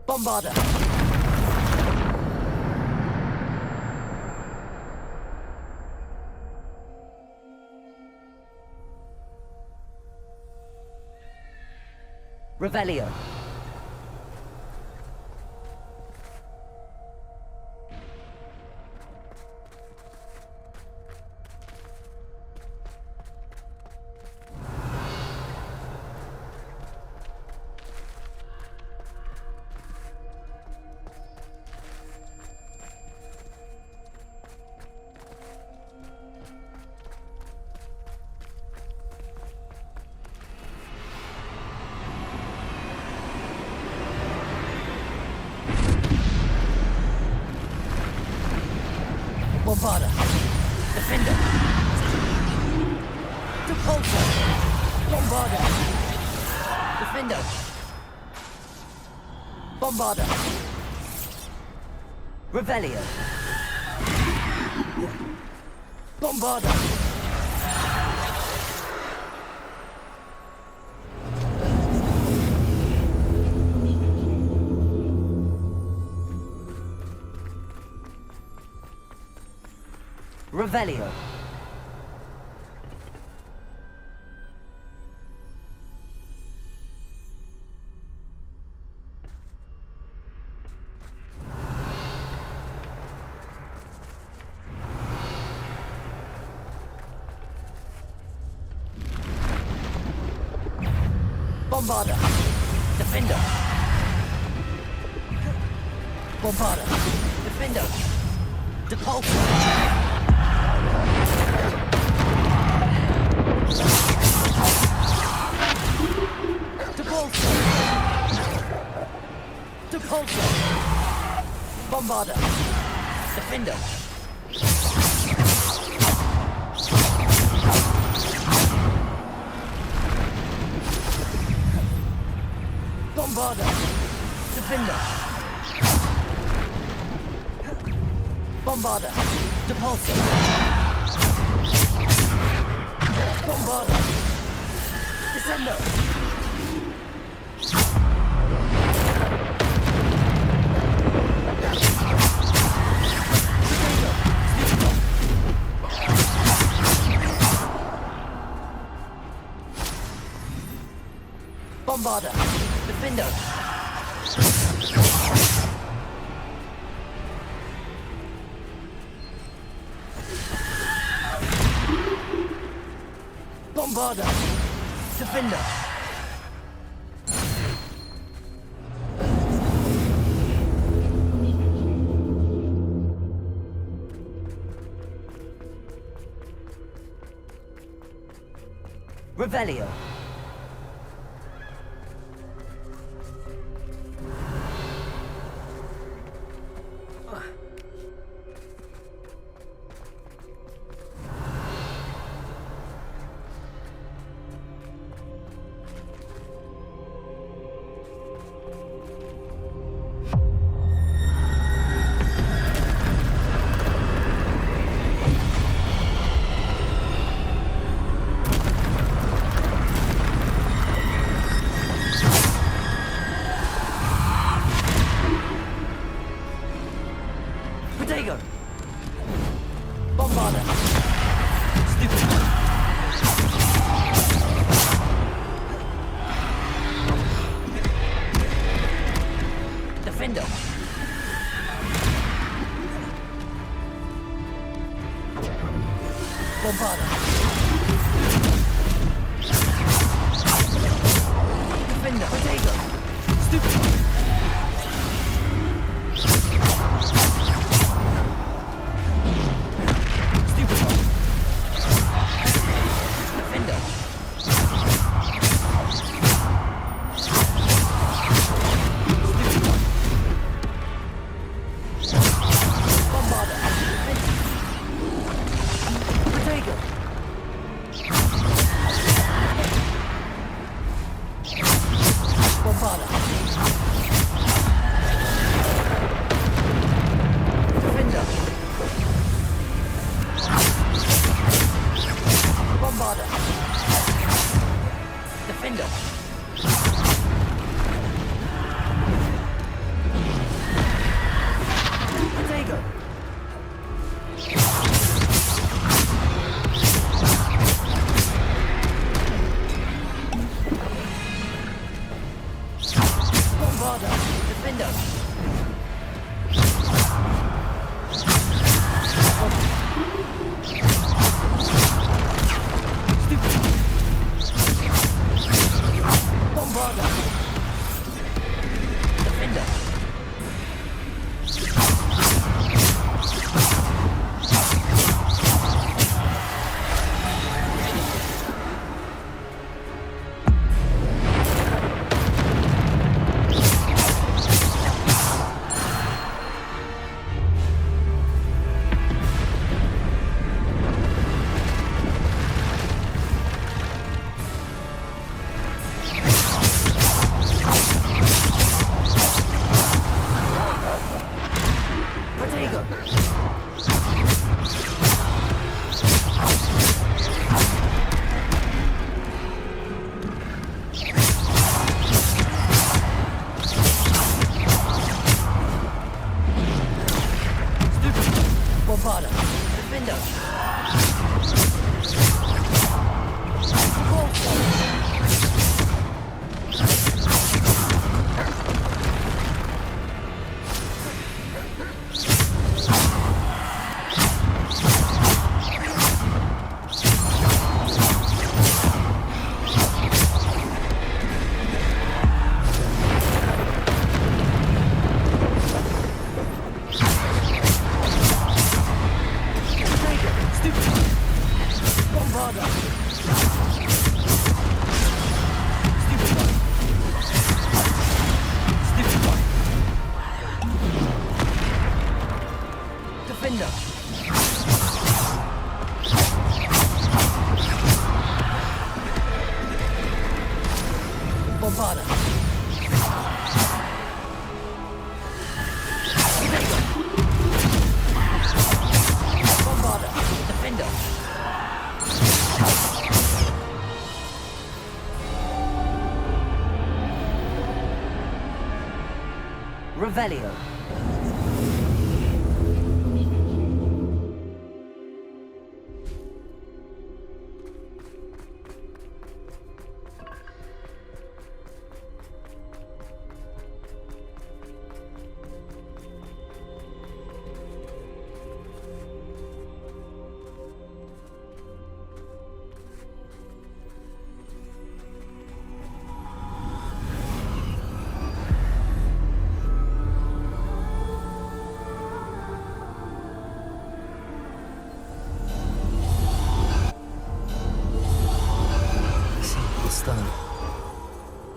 Bombarder. Revelio. Bombarder. Defender. Depulsor. Bombarder. Defender. Bombarder. Revelio. Bombarder. Revelio. Bombarder. Defender. Bombarder. Defender. Depulsor. Depulsor. Bombarder. Defender. Bombarder. Defender. Bombarder. Depulsor. Bombarder. Defender. Bombarder. Defender. Bombarder. Defender. Revelio. Bombarder. Stupid. Defender. Bombarder. Defender. Potato. Stupid. Bombarder. Defender. Bombarder. Defender. Revelio.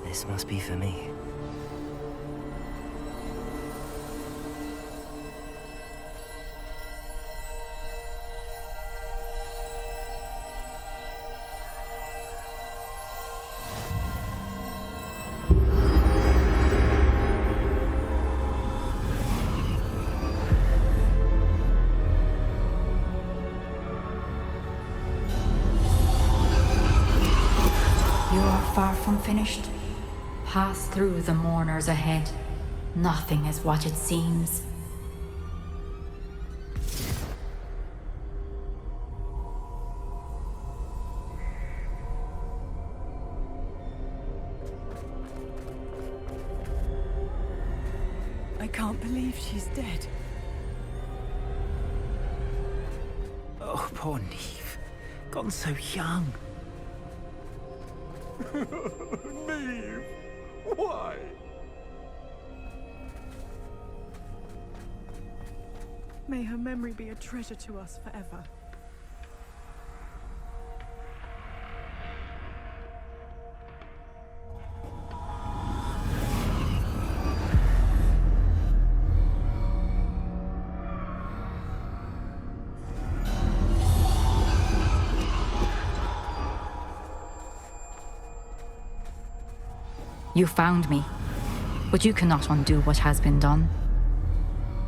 This must be for me. You are far from finished. Pass through the mourners ahead. Nothing is what it seems. I can't believe she's dead. Oh, poor Neve. Gone so young. Neve! Why? May her memory be a treasure to us forever. You found me, but you cannot undo what has been done.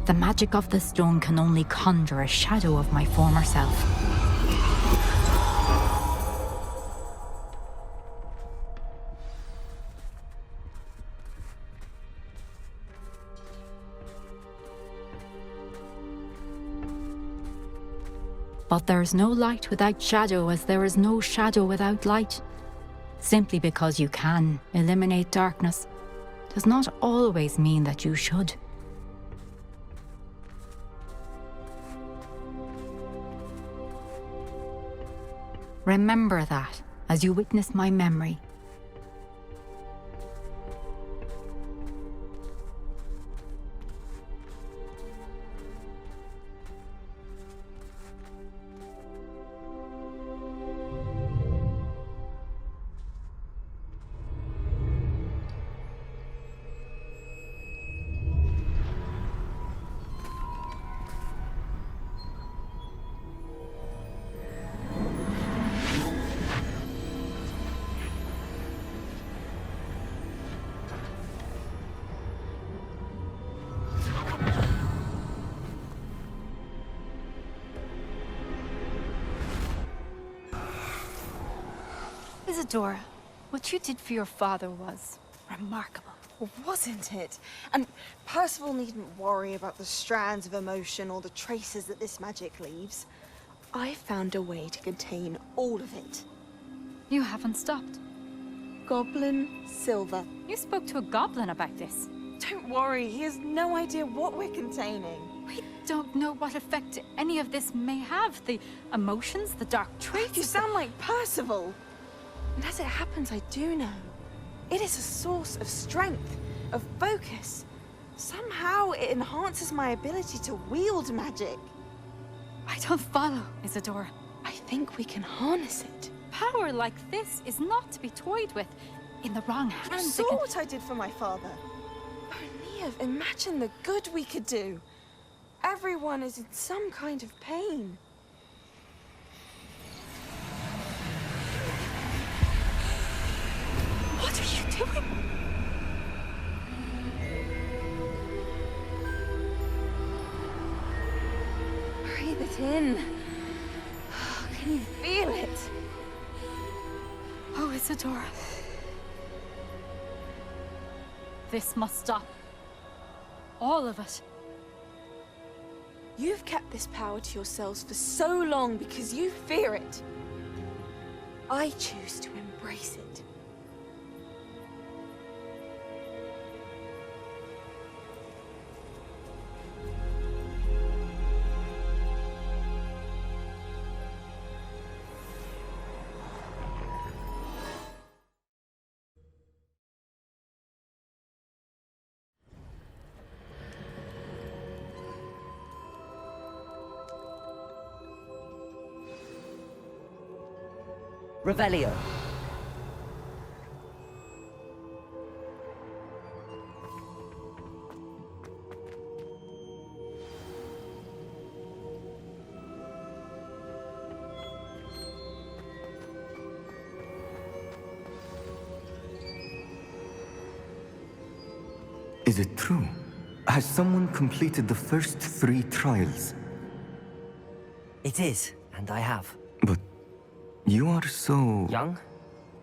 The magic of the stone can only conjure a shadow of my former self. But there is no light without shadow, as there is no shadow without light. Simply because you can eliminate darkness does not always mean that you should. Remember that as you witness my memory. Isadora, what you did for your father was remarkable. Well, wasn't it? And Percival needn't worry about the strands of emotion or the traces that this magic leaves. I found a way to contain all of it. You haven't stopped. Goblin silver. You spoke to a goblin about this. Don't worry, he has no idea what we're containing. We don't know what effect any of this may have. The emotions, the dark traits. You sound like Percival. And as it happens, I do know. It is a source of strength, of focus. Somehow it enhances my ability to wield magic. I don't follow, Isadora. I think we can harness it. Power like this is not to be toyed with. In the wrong You hands, saw what I did for my father. Oh, Neve, imagine the good we could do. Everyone is in some kind of pain. What are you doing? Breathe it in. Can you feel it? Oh, Isadora. This must stop. All of it. You've kept this power to yourselves for so long because you fear it. I choose to embrace it. Revelio. Is it true? Has someone completed the first 3 trials? It is, and I have. But you are so... Young?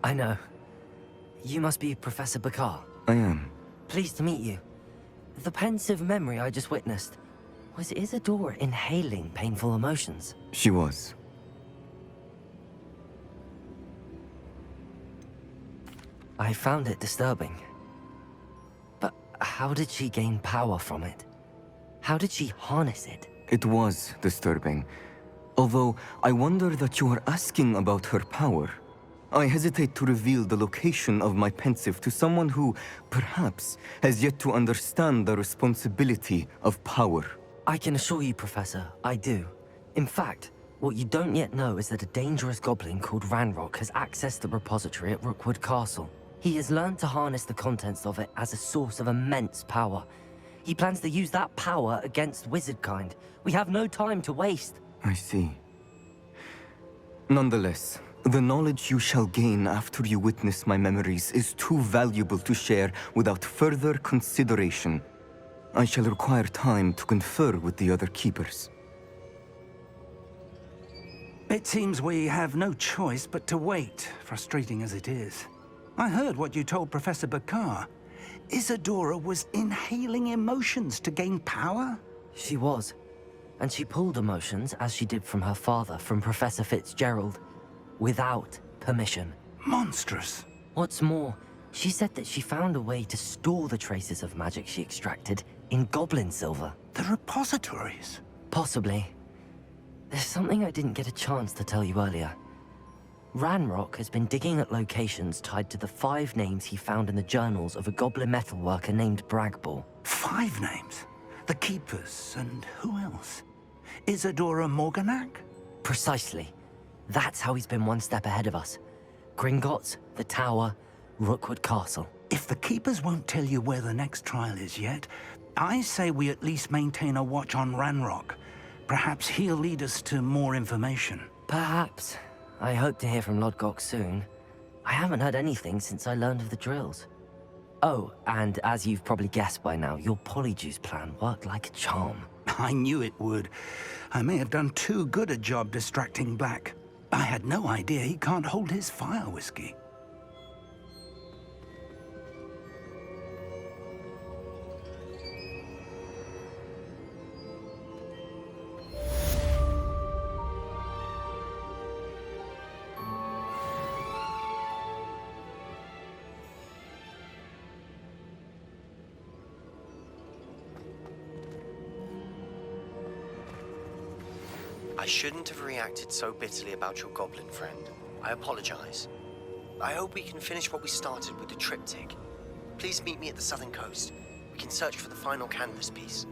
I know. You must be Professor Bakar. I am. Pleased to meet you. The pensive memory I just witnessed, was Isadora inhaling painful emotions? She was. I found it disturbing. But how did she gain power from it? How did she harness it? It was disturbing. Although, I wonder that you are asking about her power. I hesitate to reveal the location of my pensive to someone who, perhaps, has yet to understand the responsibility of power. I can assure you, Professor, I do. In fact, what you don't yet know is that a dangerous goblin called Ranrock has accessed the repository at Rookwood Castle. He has learned to harness the contents of it as a source of immense power. He plans to use that power against wizardkind. We have no time to waste. I see. Nonetheless, the knowledge you shall gain after you witness my memories is too valuable to share without further consideration. I shall require time to confer with the other keepers. It seems we have no choice but to wait, frustrating as it is. I heard what you told Professor Bakar. Isadora was inhaling emotions to gain power? She was. And she pulled emotions, as she did from her father, from Professor Fitzdgerald, without permission. Monstrous. What's more, She said that she found a way to store the traces of magic she extracted in goblin silver. The repositories? Possibly. There's something I didn't get a chance to tell you earlier. Ranrock has been digging at locations tied to the 5 names he found in the journals of a goblin metalworker named Bragball. 5 names? The Keepers, and who else? Isadora Morganac? Precisely. That's how he's been one step ahead of us. Gringotts, the Tower, Rookwood Castle. If the Keepers won't tell you where the next trial is yet, I say we at least maintain a watch on Ranrock. Perhaps he'll lead us to more information. Perhaps. I hope to hear from Lodgok soon. I haven't heard anything since I learned of the drills. Oh, and as you've probably guessed by now, your polyjuice plan worked like a charm. I knew it would. I may have done too good a job distracting Black. I had no idea he can't hold his fire whiskey. I shouldn't have reacted so bitterly about your goblin friend. I apologize. I hope we can finish what we started with the triptych. Please meet me at the southern coast. We can search for the final canvas piece.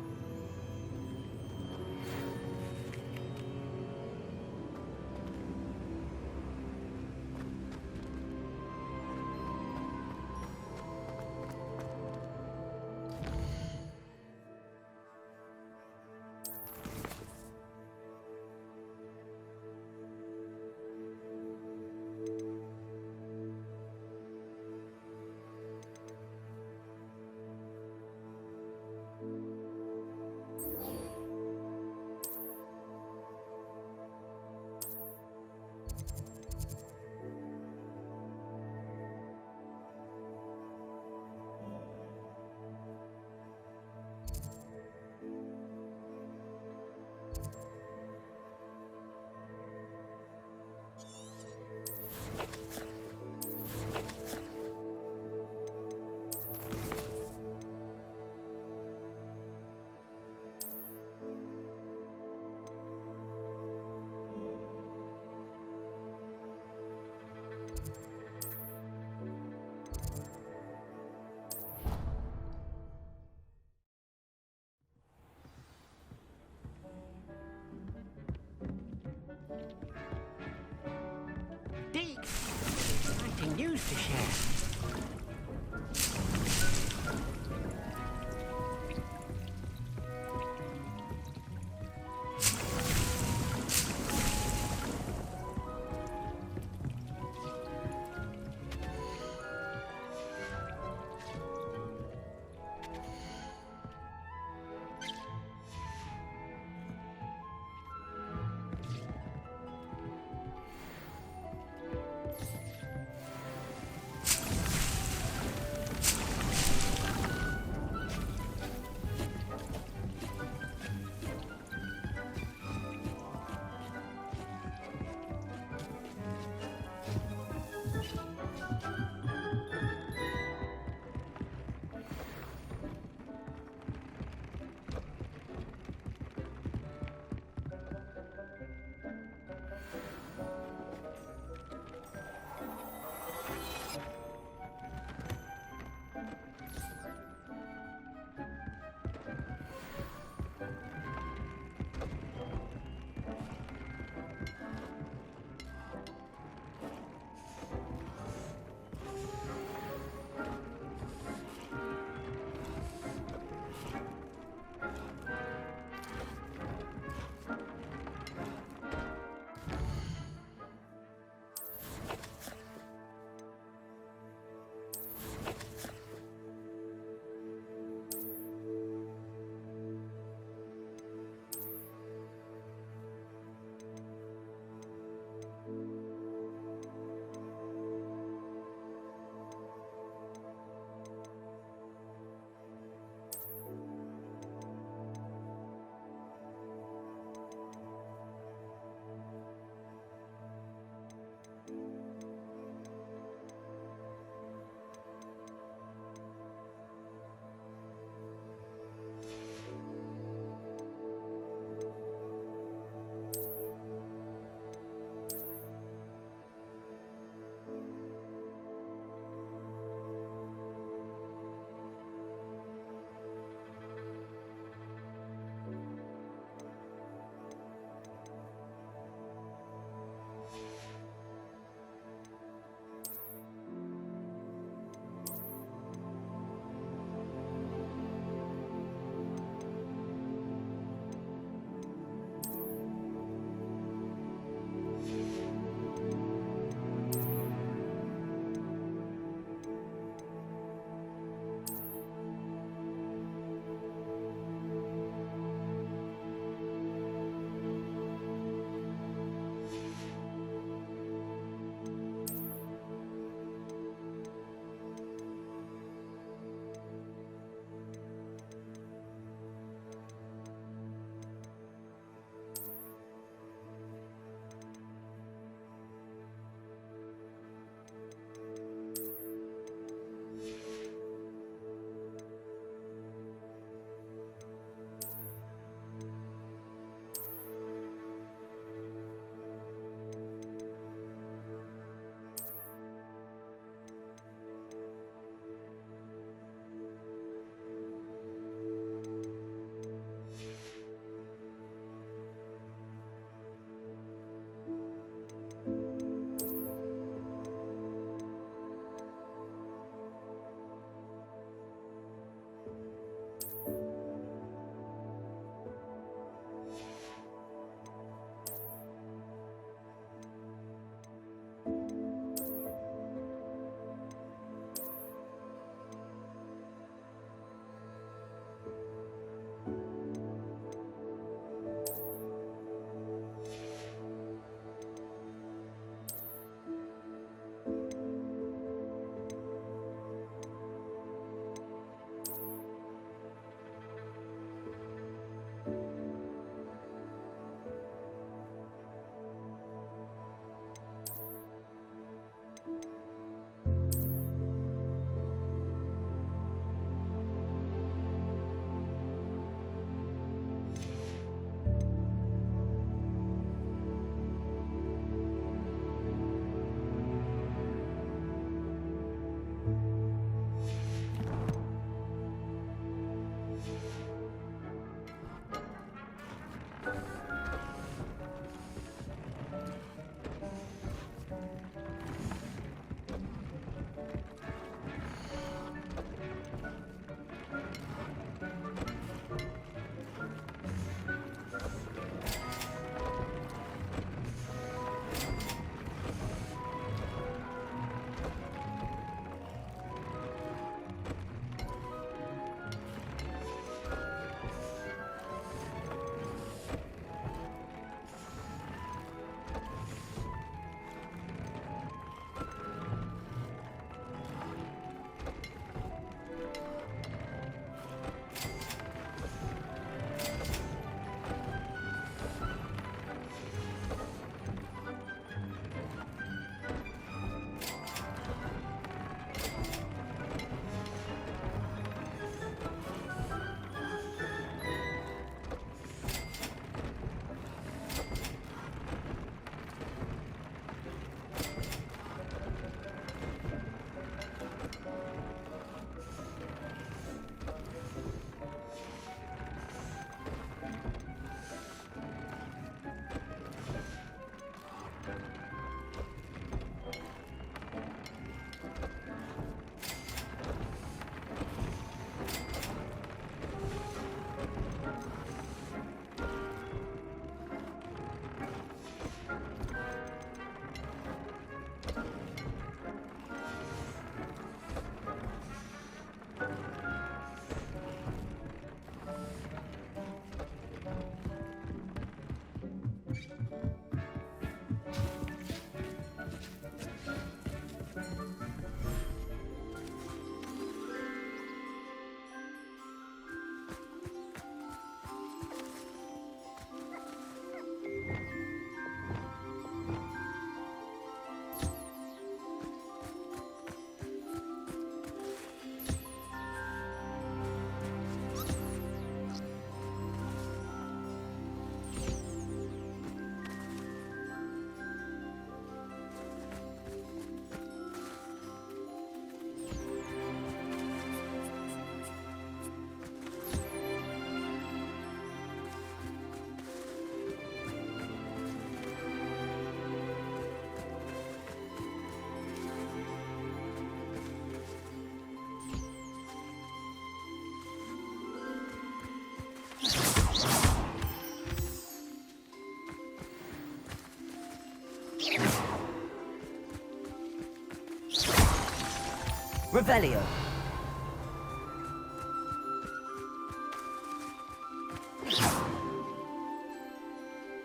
Revelio.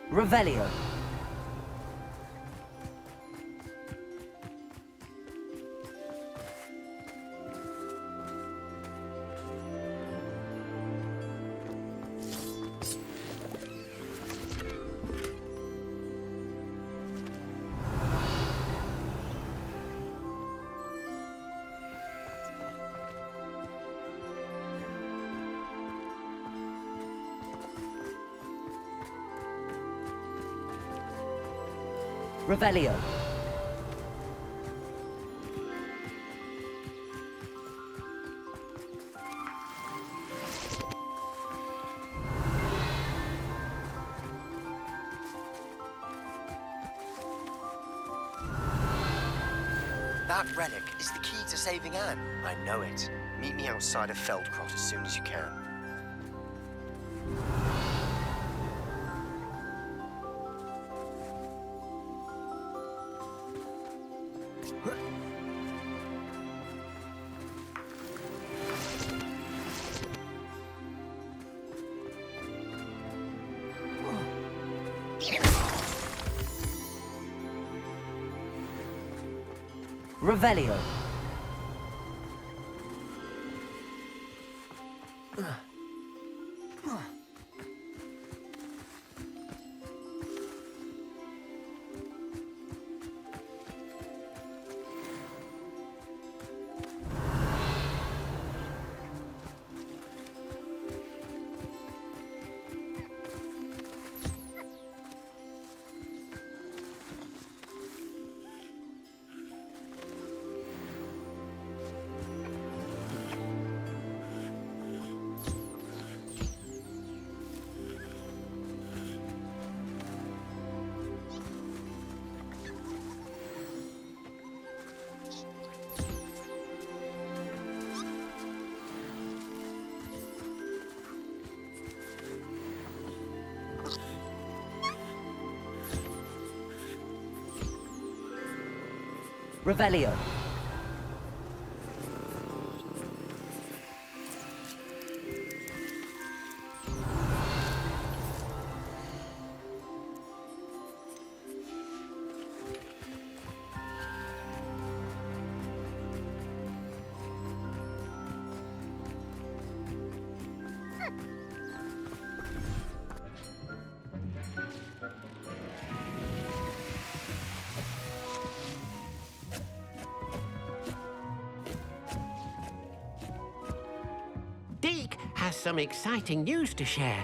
Revelio. Revelio. That relic is the key to saving Anne. I know it. Meet me outside of Feldcroft as soon as you can. Revelio. Revelio. Has some exciting news to share.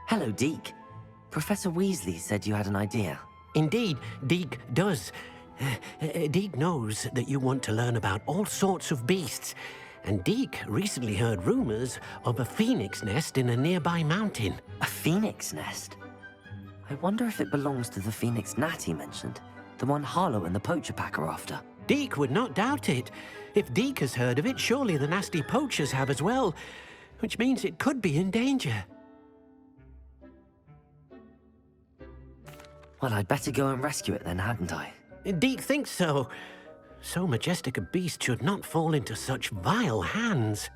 Hello, Deke. Professor Weasley said you had an idea. Indeed, Deke does. Deke knows that you want to learn about all sorts of beasts, and Deke recently heard rumors of a phoenix nest in a nearby mountain. A phoenix nest? I wonder if it belongs to the phoenix gnat he mentioned, the one Harlow and the poacher pack are after. Deke would not doubt it. If Deke has heard of it, surely the nasty poachers have as well, which means it could be in danger. Well, I'd better go and rescue it then, hadn't I? Deke thinks so. So majestic a beast should not fall into such vile hands.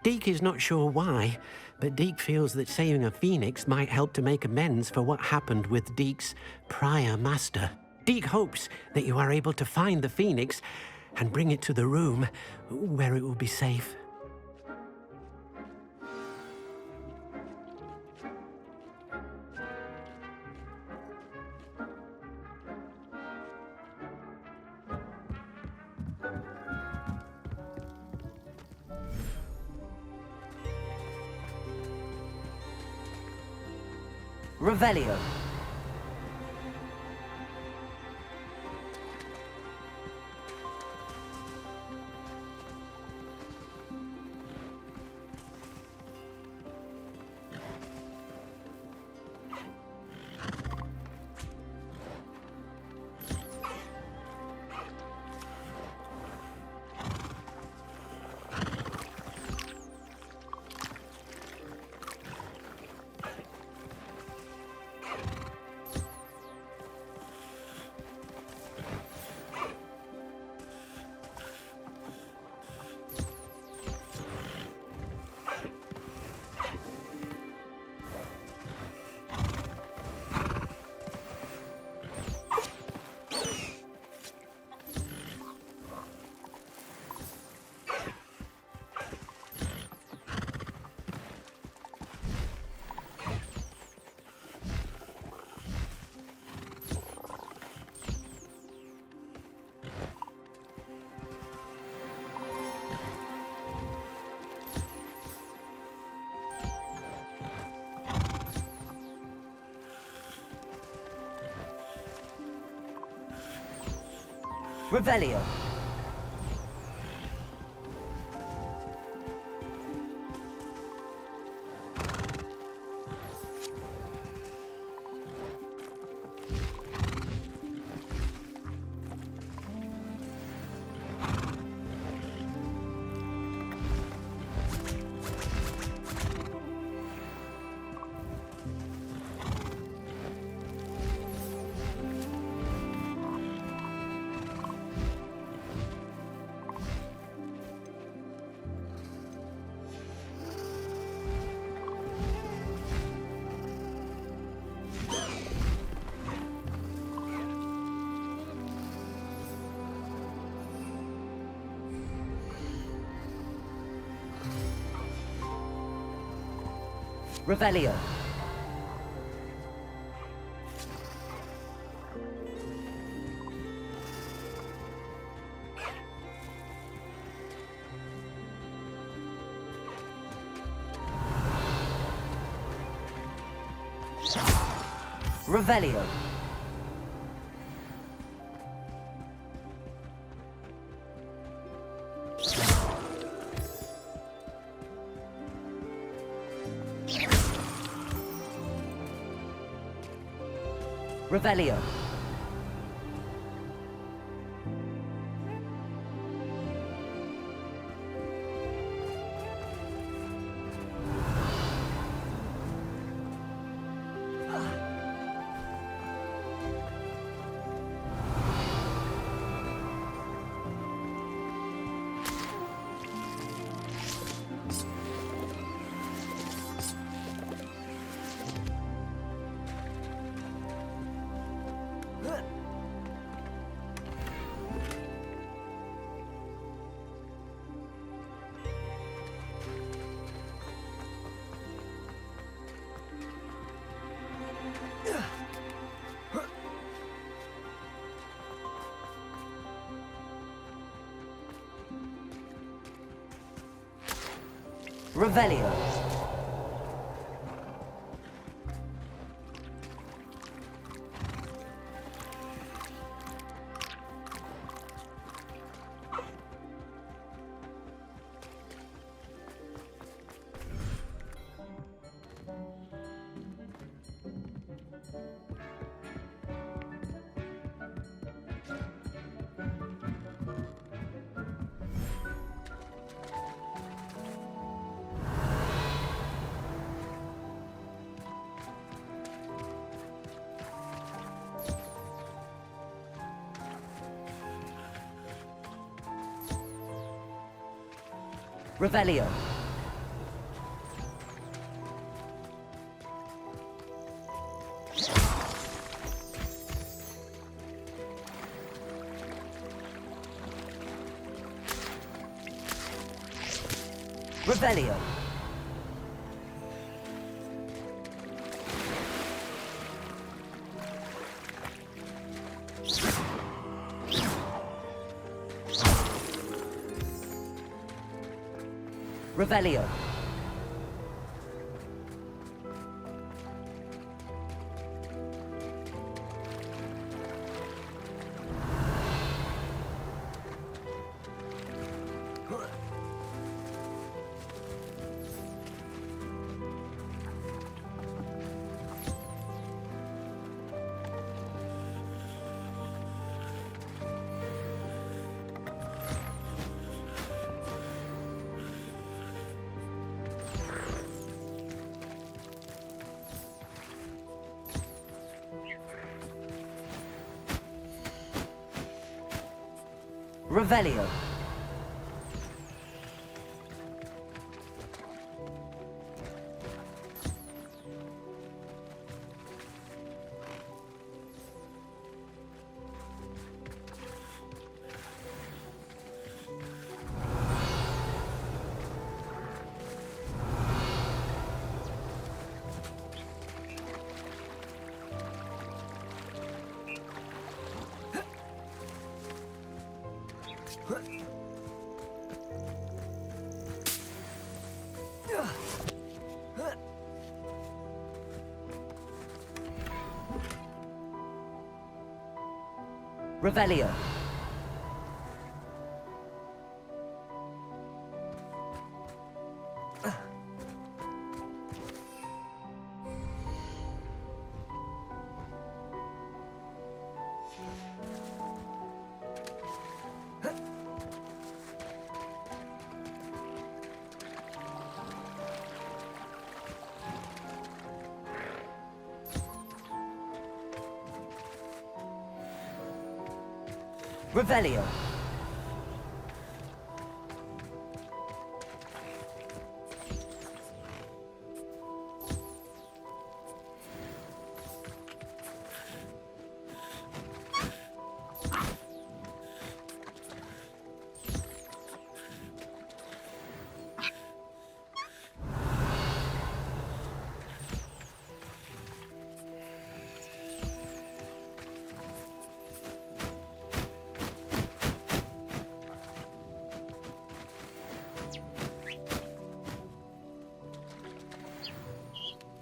Deke is not sure why, but Deke feels that saving a phoenix might help to make amends for what happened with Deke's prior master. Deke hopes that you are able to find the phoenix and bring it to the room where it will be safe. Revelio. Revelio. Revelio. Revelio. Revelio. Revelio. Revelio. Revelio. Revelio. Revelio. Revelio. Revelio.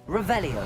Revelio.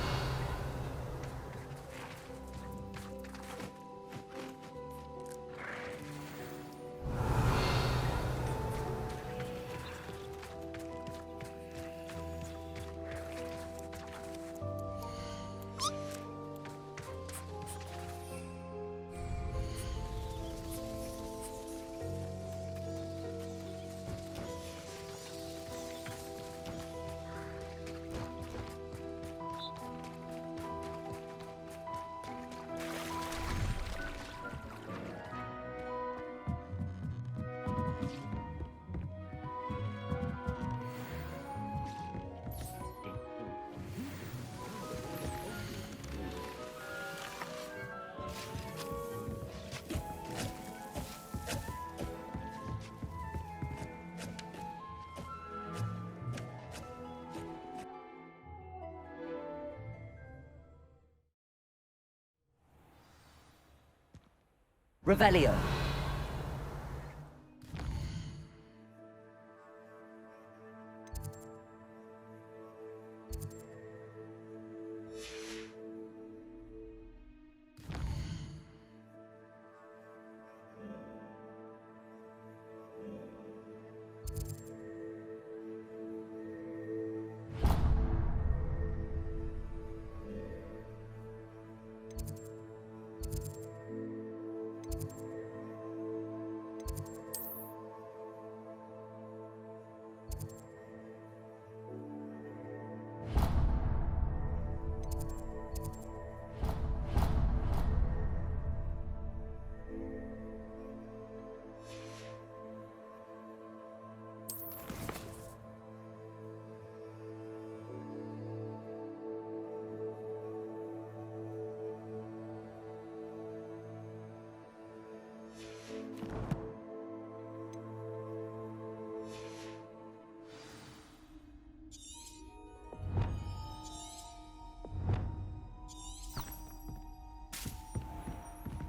Revelio.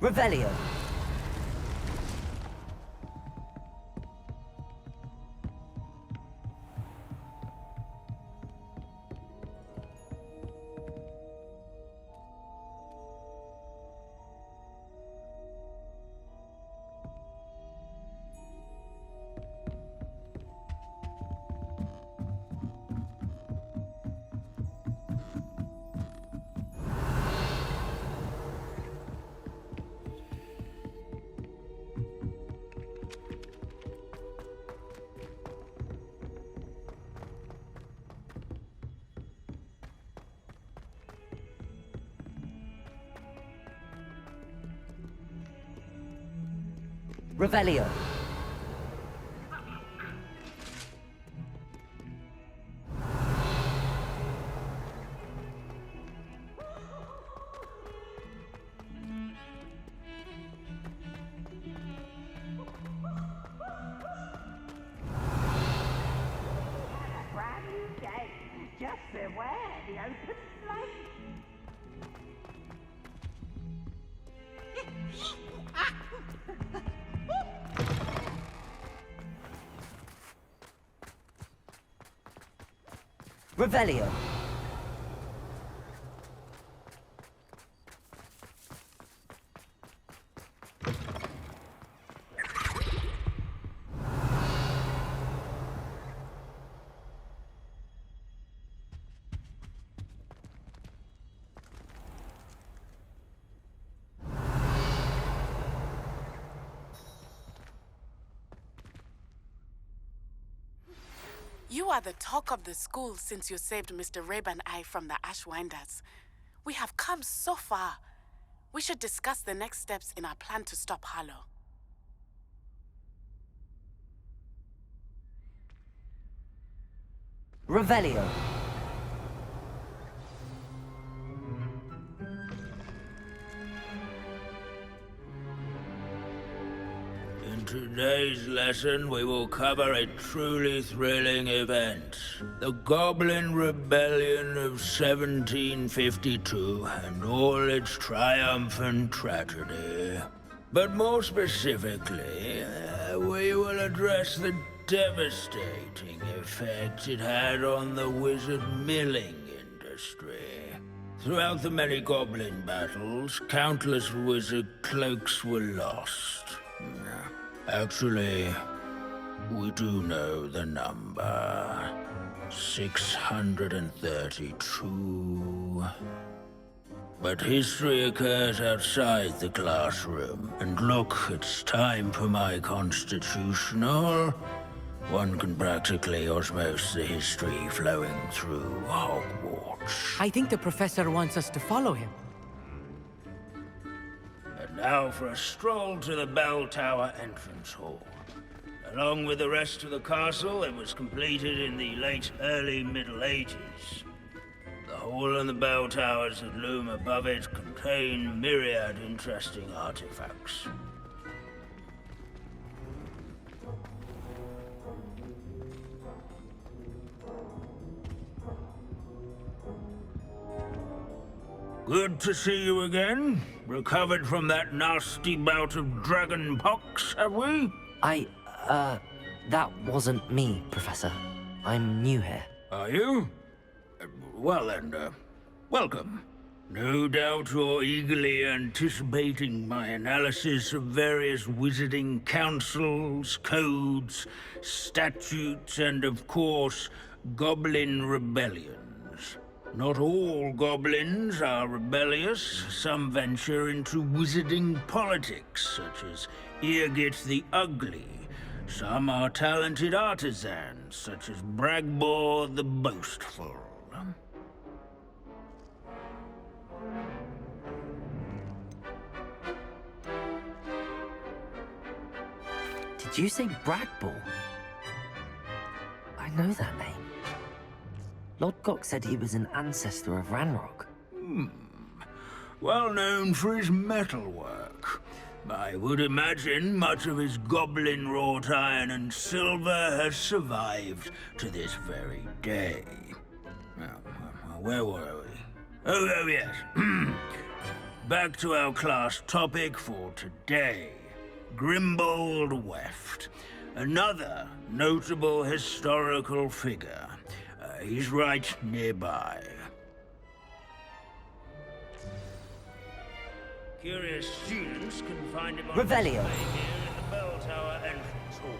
Revelio. Revelio. Brand new day. Just beware the open flame. Revelio. You are the talk of the school since you saved Mr. Rabe and I from the Ashwinders. We have come so far. We should discuss the next steps in our plan to stop Harlow. Revelio. In today's lesson, we will cover a truly thrilling event. The Goblin Rebellion of 1752 and all its triumphant tragedy. But more specifically, we will address the devastating effect it had on the wizard milling industry. Throughout the many goblin battles, countless wizard cloaks were lost. Actually, we do know the number. 632. But history occurs outside the classroom. And look, it's time for my constitutional. One can practically osmose the history flowing through Hogwarts. I think the professor wants us to follow him. And now for a stroll to the bell tower entrance hall. Along with the rest of the castle, it was completed in the early Middle Ages. The hall and the bell towers that loom above it contain myriad interesting artifacts. Good to see you again. Recovered from that nasty bout of dragon pox, have we? That wasn't me, Professor. I'm new here. Are you? Well then, welcome. No doubt you're eagerly anticipating my analysis of various wizarding councils, codes, statutes, and of course, goblin rebellions. Not all goblins are rebellious. Some venture into wizarding politics, such as Eargit the Ugly. Some are talented artisans, such as Bragbor the Boastful. Did you say Bragbor? I know that name. Lodgok said he was an ancestor of Ranrock. Well known for his metalwork. I would imagine much of his goblin-wrought iron and silver has survived to this very day. Where were we? Oh yes. Back to our class topic for today. Grimbold Weft. Another notable historical figure. He's right nearby. Curious students can find him on Revelio. display here in the bell tower entrance hall.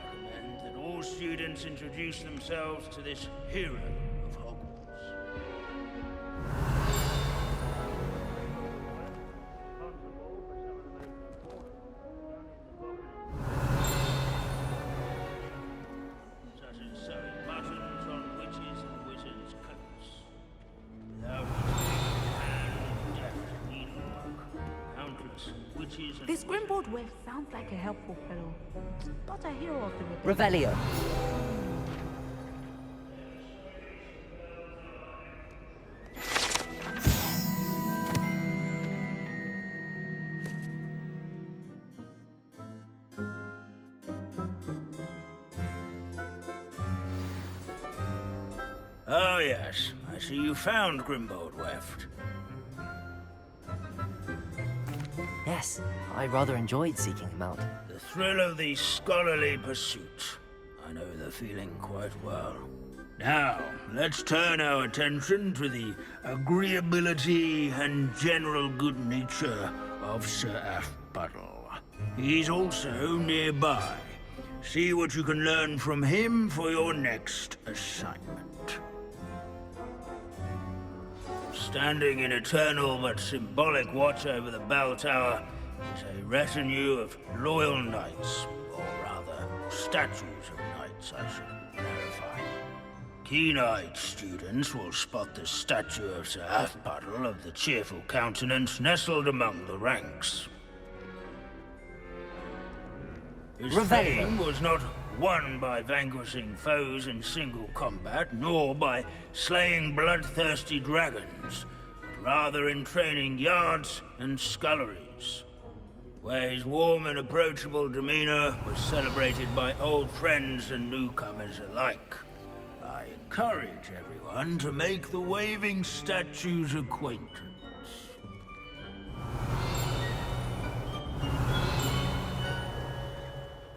I recommend that all students introduce themselves to this hero of Hogwarts. Such as sewing buttons on witches and wizards' coats. Without this Grimbold West sounds like a helpful fellow, not a hero of the Revelio. Oh yes, I see you found Grimbold Weft. Yes, I rather enjoyed seeking him out. The thrill of the scholarly pursuit. I know the feeling quite well. Now, let's turn our attention to the agreeability and general good nature of Sir Aphbuttle. He's also nearby. See what you can learn from him for your next assignment. Standing in eternal but symbolic watch over the bell tower is a retinue of loyal knights, or rather, statues of knights, I should clarify. Keen-eyed students will spot the statue of Sir Aphbuttle of the cheerful countenance nestled among the ranks. His fame was not won by vanquishing foes in single combat, nor by slaying bloodthirsty dragons, but rather in training yards and sculleries, where his warm and approachable demeanor was celebrated by old friends and newcomers alike. I encourage everyone to make the waving statue's acquaintance.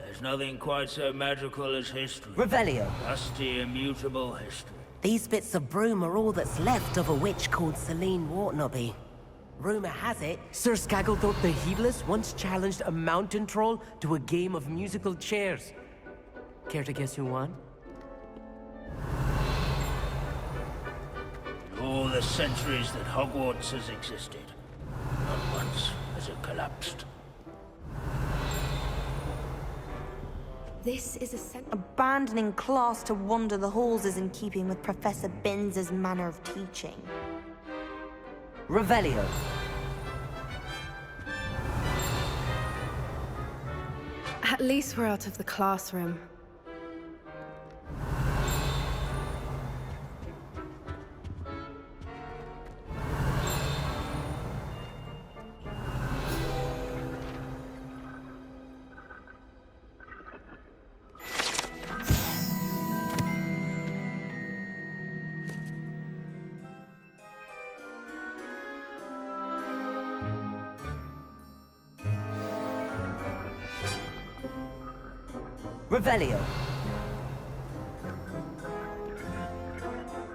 There's nothing quite so magical as history. Revelio. Rusty, immutable history. These bits of broom are all that's left of a witch called Celine Wartnaby. Rumor has it... Sir Scagglethorpe the Heedless once challenged a mountain troll to a game of musical chairs. Care to guess who won? All the centuries that Hogwarts has existed, not once has it collapsed. This is abandoning class to wander the halls is in keeping with Professor Binns's manner of teaching. Revelio. At least we're out of the classroom. Revelio.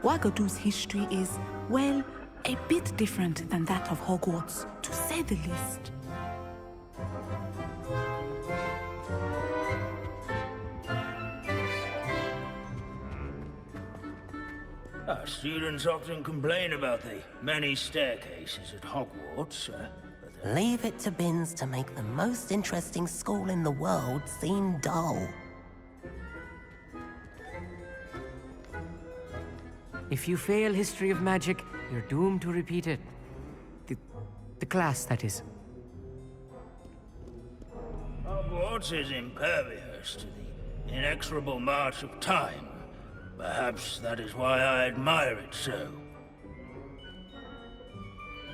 Wagadu's history is, well, a bit different than that of Hogwarts, to say the least. Our students often complain about the many staircases at Hogwarts. Leave it to Binns to make the most interesting school in the world seem dull. If you fail history of magic, you're doomed to repeat it. The class, that is. Hogwarts is impervious to the inexorable march of time. Perhaps that is why I admire it so.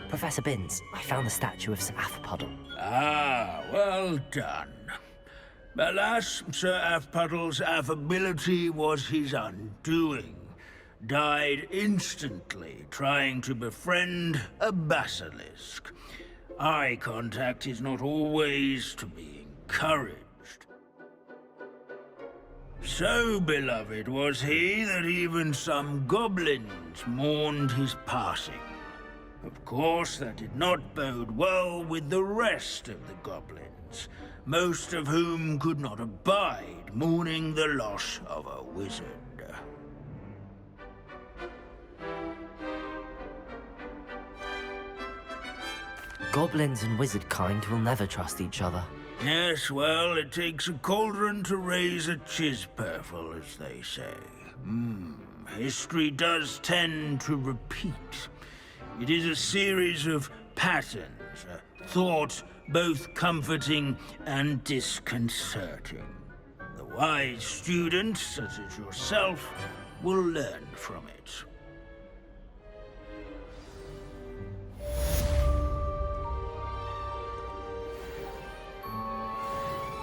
Professor Binns, I found the statue of Sir Alex. Ah, well done. Alas, Sir Alex' affability was his undoing. Died instantly trying to befriend a basilisk. Eye contact is not always to be encouraged. So beloved was he that even some goblins mourned his passing. Of course, that did not bode well with the rest of the goblins, most of whom could not abide mourning the loss of a wizard. Goblins and wizard kind will never trust each other. Yes, well, it takes a cauldron to raise a chisperful, as they say. History does tend to repeat. It is a series of patterns, a thought both comforting and disconcerting. The wise student, such as yourself, will learn from it.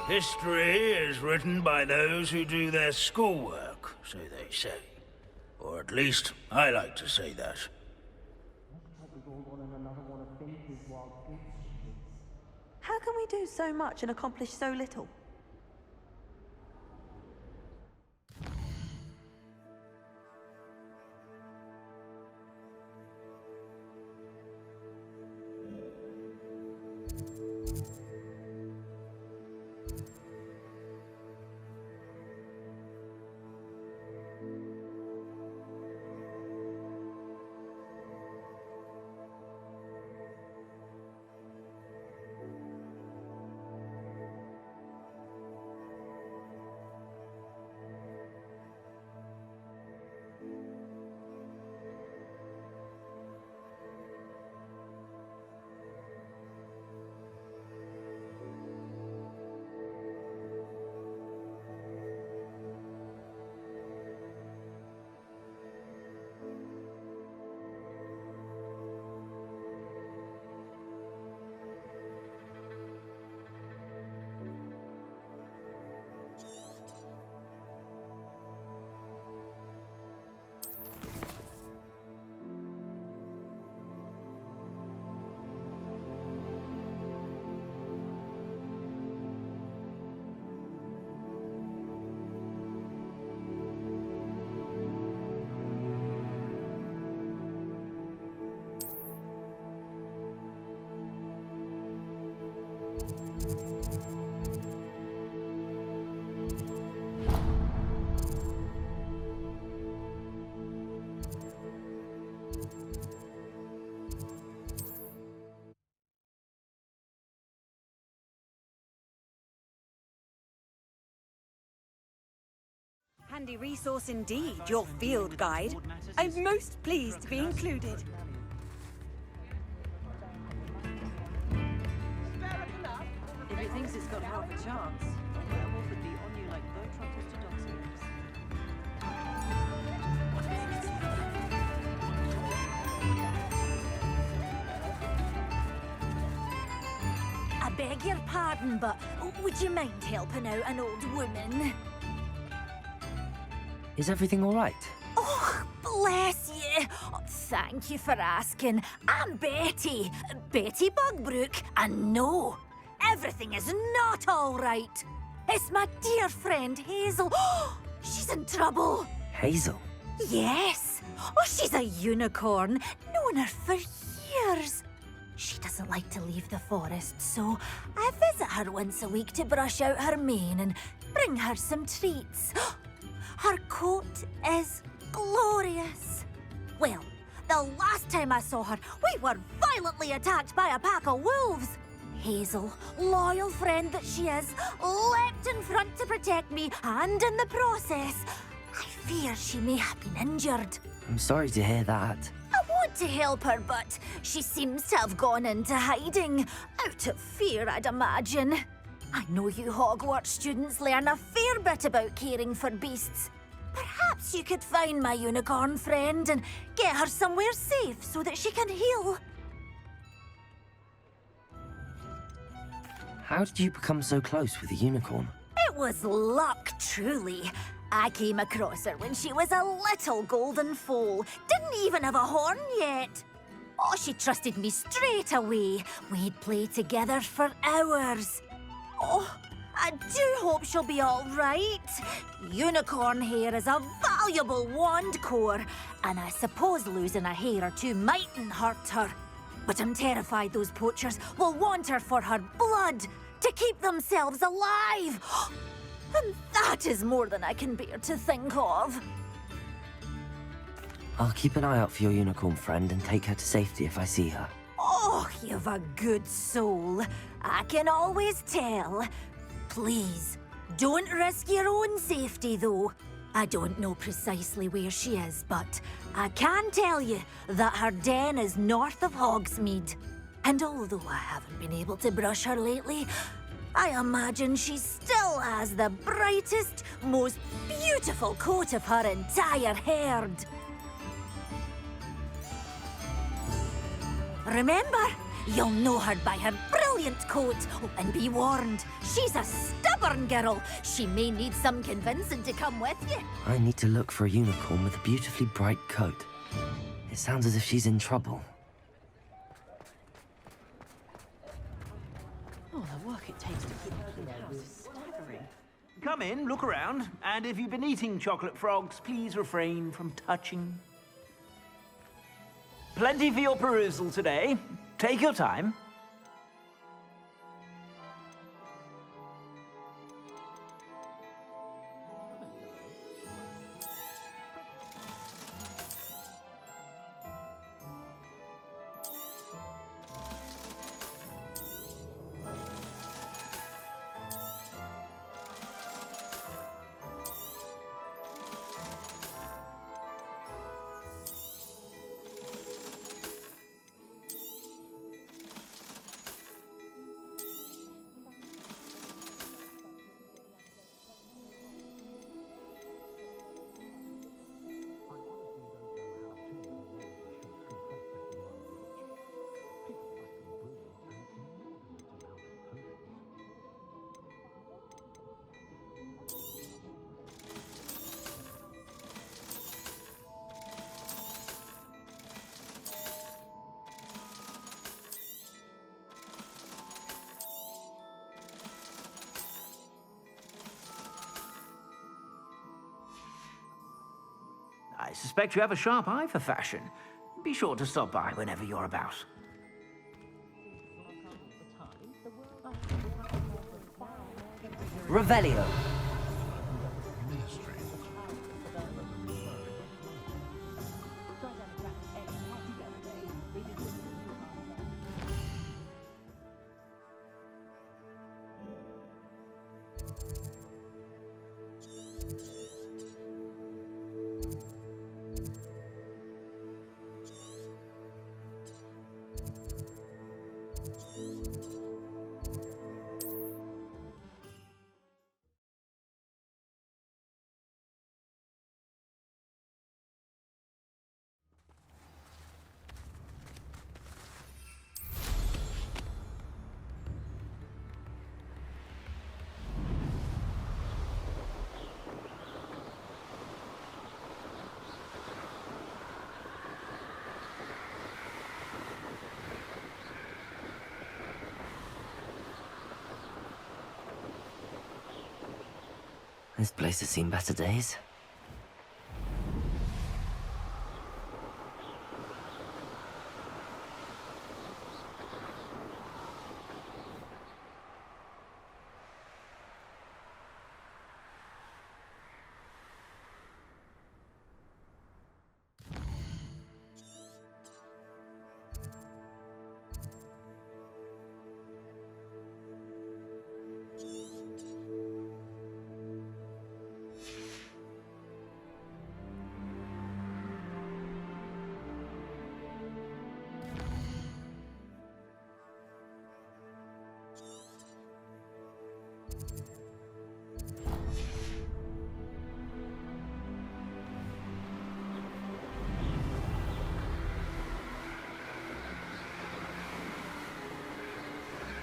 History is written by those who do their schoolwork, so they say. Or at least, I like to say that. How can we do so much and accomplish so little? handy resource indeed, your field guide. I'm most pleased to be included. If it thinks it's got half a chance, a werewolf would be on you like Bertrand orthodoxies. I beg your pardon, but would you mind helping out an old woman? Is everything all right? Oh, bless you. Oh, thank you for asking. I'm Betty. Betty Bugbrook. And no, everything is not all right. It's my dear friend Hazel. She's in trouble. Hazel? Yes. Oh, she's a unicorn. Known her for years. She doesn't like to leave the forest, so I visit her once a week to brush out her mane and bring her some treats. Her coat is glorious. Well, the last time I saw her, we were violently attacked by a pack of wolves. Hazel, loyal friend that she is, leapt in front to protect me, and in the process, I fear she may have been injured. I'm sorry to hear that. I want to help her, but she seems to have gone into hiding. Out of fear, I'd imagine. I know you Hogwarts students learn a fair bit about caring for beasts. Perhaps you could find my unicorn friend and get her somewhere safe so that she can heal. How did you become so close with the unicorn? It was luck, truly. I came across her when she was a little golden foal. Didn't even have a horn yet. Oh, she trusted me straight away. We'd play together for hours. Oh, I do hope she'll be all right. Unicorn hair is a valuable wand core, and I suppose losing a hair or two mightn't hurt her. But I'm terrified those poachers will want her for her blood, to keep themselves alive. And that is more than I can bear to think of. I'll keep an eye out for your unicorn friend and take her to safety if I see her. Oh, you've a good soul. I can always tell. Please, don't risk your own safety, though. I don't know precisely where she is, but I can tell you that her den is north of Hogsmeade. And although I haven't been able to brush her lately, I imagine she still has the brightest, most beautiful coat of her entire herd. Remember, you'll know her by her brilliant coat. Oh, and be warned, she's a stubborn girl. She may need some convincing to come with you. I need to look for a unicorn with a beautifully bright coat. It sounds as if she's in trouble. Oh, the work it takes to keep a clean house is staggering. Come in, look around, and if you've been eating chocolate frogs, please refrain from touching. Plenty for your perusal today. Take your time. I suspect you have a sharp eye for fashion. Be sure to stop by whenever you're about. Revelio. This place has seen better days.